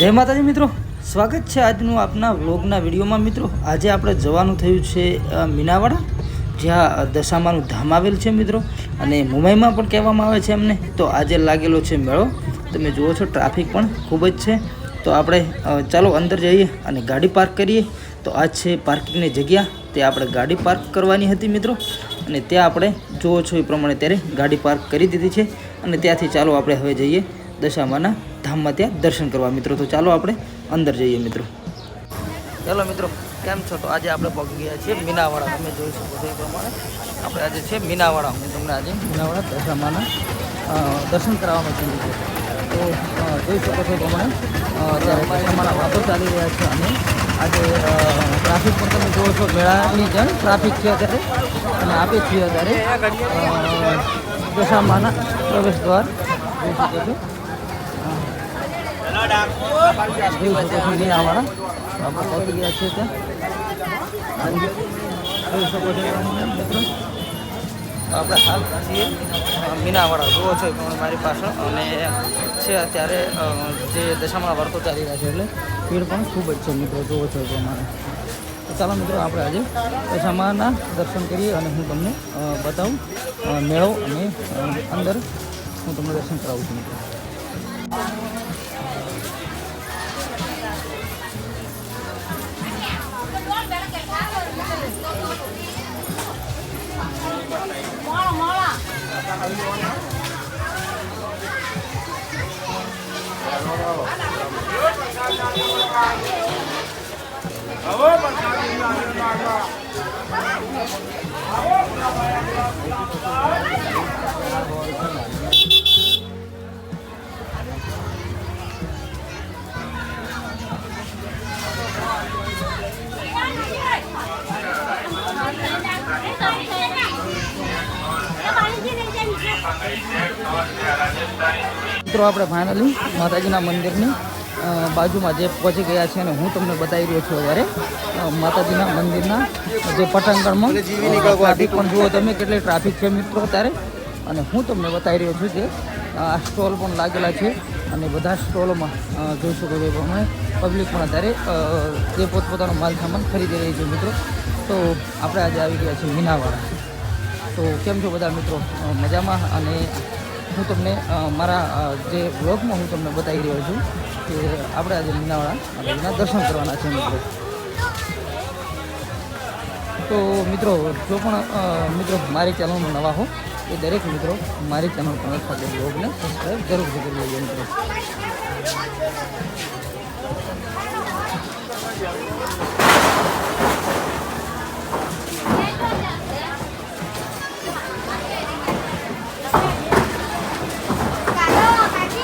જય માતાજી મિત્રો, સ્વાગત છે આજનું આપના વ્લોગના વિડીયોમાં. મિત્રો આજે આપણે જવાનું થયું છે મીનાવાડા, જ્યાં દશામાનું ધામ આવેલ છે મિત્રો, અને મુંબઈમાં પણ કહેવામાં આવે છે એમને. તો આજે લાગેલો છે મેળો, તમે જુઓ છો ટ્રાફિક પણ ખૂબ જ છે. તો આપણે ચાલો અંદર જઈએ અને ગાડી પાર્ક કરીએ. તો આ છે પાર્કિંગની જગ્યા, તે આપણે ગાડી પાર્ક કરવાની હતી મિત્રો, અને ત્યાં આપણે જુઓ છો એ પ્રમાણે ત્યારે ગાડી પાર્ક કરી દીધી છે. અને ત્યાંથી ચાલો આપણે હવે જઈએ દશામાના ધામમાં, ત્યાં દર્શન કરવા મિત્રો. તો ચાલો આપણે અંદર જઈએ મિત્રો. ચાલો મિત્રો, કેમ છો? તો આજે આપણે પહોંચી ગયા છીએ મીનાવાડા. તમે જોઈ શકો છો એ પ્રમાણે આપણે આજે છે મીનાવાડા. હું તમને આજે મીનાવાડા દશામાના દર્શન કરાવવાનું કીધું છે. તો જોઈ શકો છો એ પ્રમાણે અત્યારે દશામાના વાતો ચાલી રહ્યા છે, અને આજે ટ્રાફિક પણ તમે જુઓ છો, મેળાની જેમ ટ્રાફિક છે અત્યારે. અને આપે છીએ અત્યારે દશામાના પ્રવેશ દ્વાર. જોઈ શકો છો મીનાવાડા આપણે પહોંચી ગયા છીએ ત્યાં. જોઈ શકો છો મિત્રો, આપણે હાલ છીએ મીનાવાડા. જુઓ છો મારી પાછળ, અને છે અત્યારે જે દશામાના વર્તો ચાલી રહ્યા છે, એટલે ભીડ પણ ખૂબ જ છે મિત્રો. જુઓ છો એ પ્રમાણે. તો ચાલો મિત્રો, આપણે આજે દશામાના દર્શન કરીએ, અને હું તમને બતાવું મેળો, અને અંદર હું તમને દર્શન કરાવું છું મિત્રો. મિત્રો આપણે ફાઇનલી માતાજીના મંદિરની બાજુમાં જે પહોંચી ગયા છે, અને હું તમને બતાવી રહ્યો છું અત્યારે માતાજીના મંદિરના જે પટાંગણમાં ટ્રાફિક પણ જુઓ તમે, કેટલી ટ્રાફિક છે મિત્રો અત્યારે. અને હું તમને બતાવી રહ્યો છું કે આ સ્ટોલ પણ લાગેલા છે, અને બધા સ્ટોલોમાં જોઈ શકો છો એ પ્રમાણે પબ્લિક પણ અત્યારે જે પોતપોતાનો માલ સામાન ખરીદી રહી છે મિત્રો. તો આપણે આજે આવી ગયા છીએ મીનાવાડા. તો કેમ છો બધા મિત્રો? મજામાં? અને હું તમને મારા જે બ્લોગમાં હું તમને બતાવી રહ્યો છું કે આપણે આજે મીનાવાડા દર્શન કરવાના છે મિત્રો. તો મિત્રો, જો પણ મિત્રો મારી ચેનલમાં નવા હો એ દરેક મિત્રો મારી ચેનલ પર સાથે બ્લોગને સબસ્ક્રાઈબ જરૂરથી કરી લેજો મિત્રો.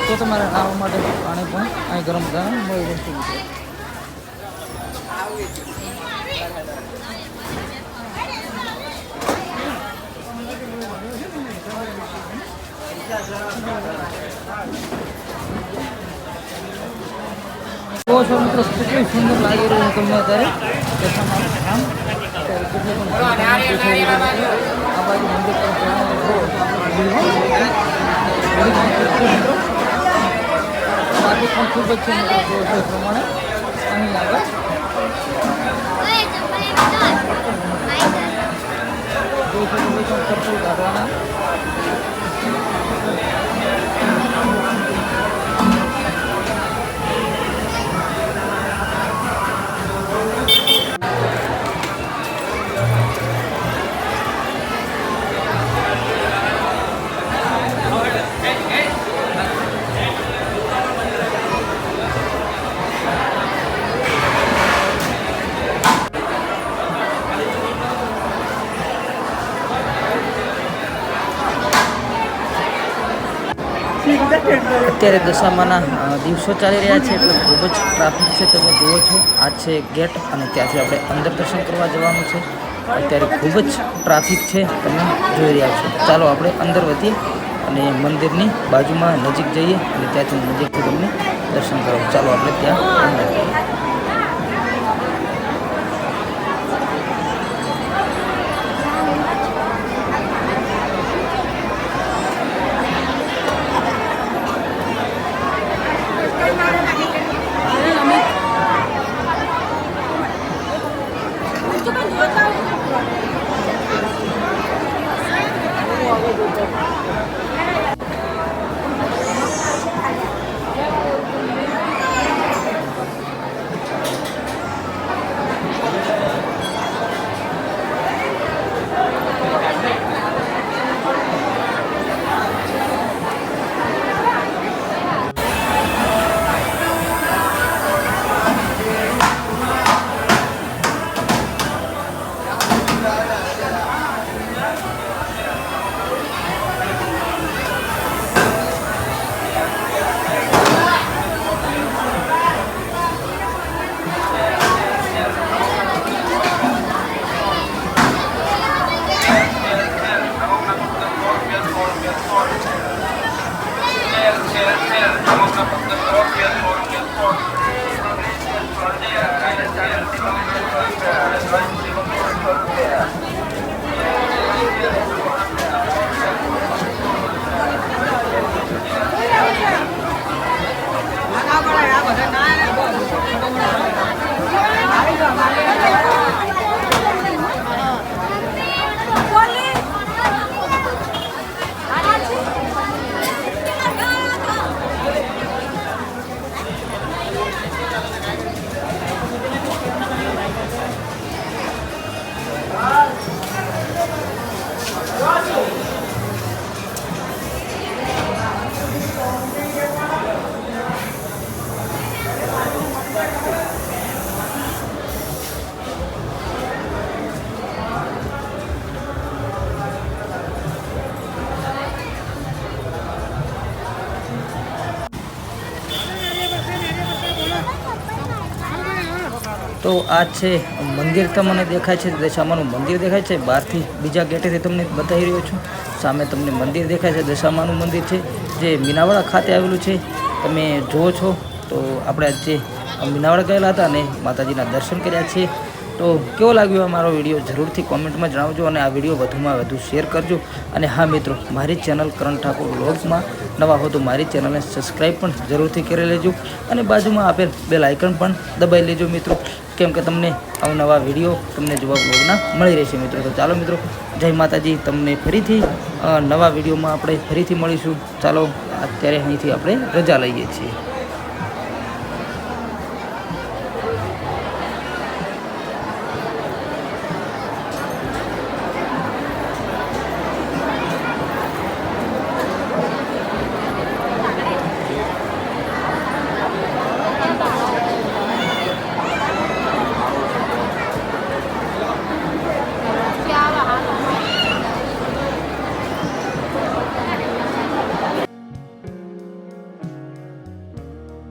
તો તમારે નાવા માટે પાણી પણ અહીં ગરમ પાણી મળી રહેશે મિત્રો. તો છો મિત્રો, કેટલું સુંદર લાગી રહ્યું છે તમને અત્યારે દશામાનું ધામ. અત્યારે કેટલી પણ આ બાજુ મંદિર પર ટ્રાફિક પણ ખૂબ જ છે મિત્રો. જો છે એ પ્રમાણે અહીં આગળ ચપ્પલ કાઢવાના. અત્યારે દશામાના દિવસો ચાલી રહ્યા છે, એટલે ખૂબ જ ટ્રાફિક છે. તમે જુઓ છો, આ છે ગેટ, અને ત્યાંથી આપણે અંદર દર્શન કરવા જવાનું છે. અત્યારે ખૂબ જ ટ્રાફિક છે, તમે જોઈ રહ્યા છો. ચાલો આપણે અંદર વધીએ અને મંદિરની બાજુમાં નજીક જઈએ, અને ત્યાંથી નજીકથી તમને દર્શન કરાવું. ચાલો આપણે ત્યાં અંદર. તો આ છે મંદિર તમને દેખાય છે, દશામાનું મંદિર દેખાય છે. બહારથી બીજા ગેટેથી તમને બતાવી રહ્યો છું. સામે તમને મંદિર દેખાય છે, દશામાનું મંદિર છે જે મીનાવાડા ખાતે આવેલું છે. તમે જુઓ છો તો આપણે આજે મીનાવાડા ગયેલા હતા અને માતાજીના દર્શન કર્યા છીએ. તો કેવો લાગ્યો મારો વિડીયો જરૂરથી કોમેન્ટમાં જણાવજો અને આ વિડીયો વધુમાં વધુ શેર કરજો. અને હા મિત્રો, મારી ચેનલ કરણ ઠાકોર વ્લોગ્સમાં નવા હો તો મારી ચેનલને સબસ્ક્રાઈબ પણ જરૂરથી કરી લેજો અને બાજુમાં આપેલ બેલ આઇકન પણ દબાવી લેજો મિત્રો, કેમ કે તમને અવનવા વિડીયો તમને જોવા વ્લોગના મળી રહેશે મિત્રો. તો ચાલો મિત્રો, જય માતાજી. તમને ફરીથી નવા વિડીયોમાં આપણે ફરીથી મળીશું. ચાલો અત્યારે અહીંથી આપણે રજા લઈએ છીએ.